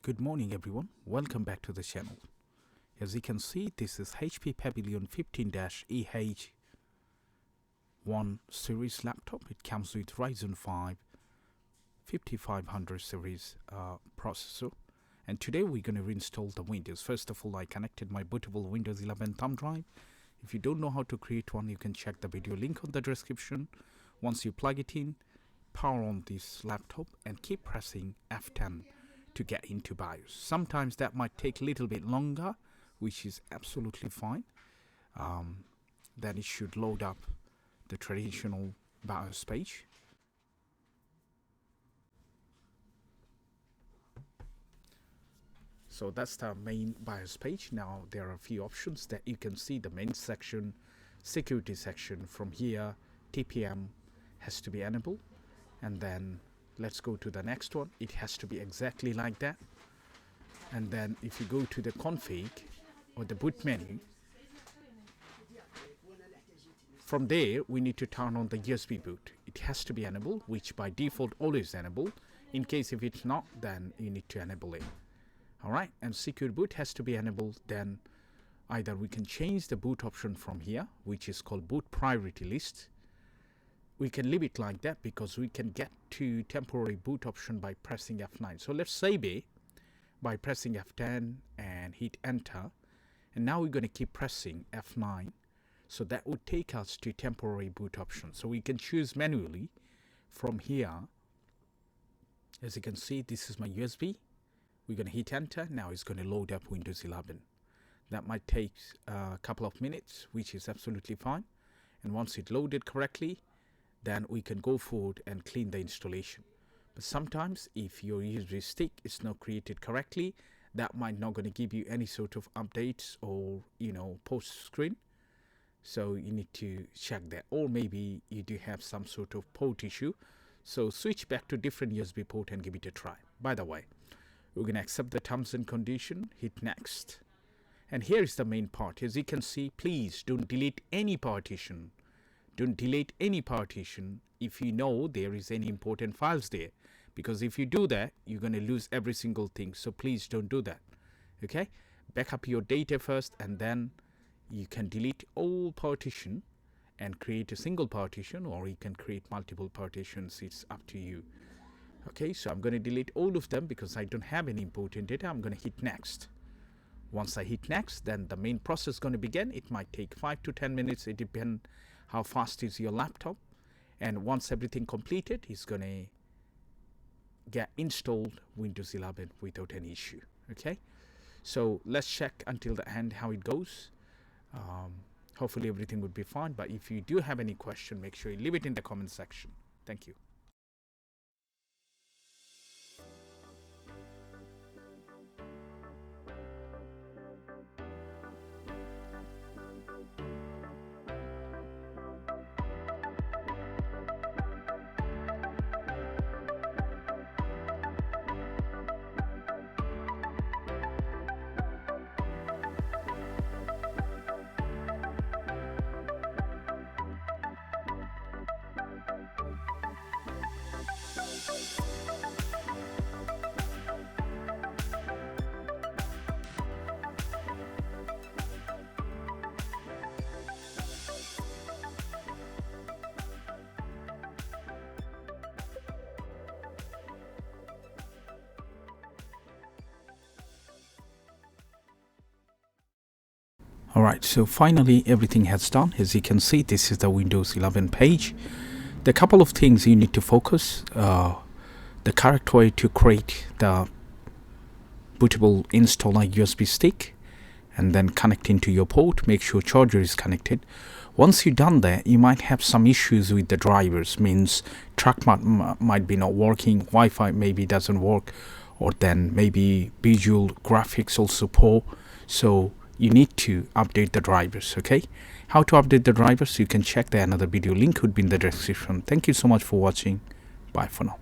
Good morning everyone, welcome back to the channel. As you can see, this is HP Pavilion 15-EH1 series laptop. It comes with Ryzen 5 5500 series processor, and today we're going to reinstall the Windows. First of all, I connected my bootable Windows 11 thumb drive. If you don't know how to create one, you can check the video link on the description. Once you plug it in, power on this laptop and keep pressing F10 to get into BIOS. Sometimes that might take a little bit longer, which is absolutely fine. Then it should load up the traditional BIOS page. So that's the main BIOS page. Now there are a few options that you can see. The main section, security section. From here, TPM has to be enabled, and then let's go to the next one. It has to be exactly like that. And then if you go to the config or the boot menu, from there we need to turn on the USB boot. It has to be enabled, which by default always enabled. In case if it's not, then you need to enable it. Alright, and secure boot has to be enabled. Then either we can change the boot option from here, which is called boot priority list. We can leave it like that because we can get to temporary boot option by pressing F9. So let's save it by pressing F10 and hit enter. And now we're going to keep pressing F9. So that would take us to temporary boot option. So we can choose manually from here. As you can see, this is my USB. We're going to hit enter. Now it's going to load up Windows 11. That might take a couple of minutes, which is absolutely fine. And once it loaded correctly, then we can go forward and clean the installation. But sometimes if your USB stick is not created correctly, that might not going to give you any sort of updates or post screen. So you need to check that, or maybe you do have some sort of port issue. So switch back to different USB port and give it a try. By the way, we're going to accept the terms and condition, hit next. And here is the main part. As you can see, please don't delete any partition. Don't delete any partition if you know there is any important files there, because if you do that, you're going to lose every single thing. So please don't do that. Okay, back up your data first, and then you can delete all partition and create a single partition, or you can create multiple partitions. It's up to you. Okay, so I'm going to delete all of them because I don't have any important data. I'm going to hit next. Once I hit next, then the main process is going to begin. It might take 5 to 10 minutes. It depends how fast is your laptop. And once everything completed, it's going to get installed Windows 11 without any issue. Okay, so let's check until the end how it goes. Hopefully everything would be fine, but if you do have any question, make sure you leave it in the comment section. Thank you. Alright, so finally everything has done. As you can see, this is the Windows 11 page. The couple of things you need to focus. The correct way to create the bootable installer USB stick and then connect into your port. Make sure charger is connected. Once you've done that, you might have some issues with the drivers. Means trackpad might be not working, Wi-Fi maybe doesn't work, or then maybe visual graphics also poor. So you need to update the drivers. Okay, how to update the drivers, you can check the another video link would be in the description. Thank you so much for watching. Bye for now.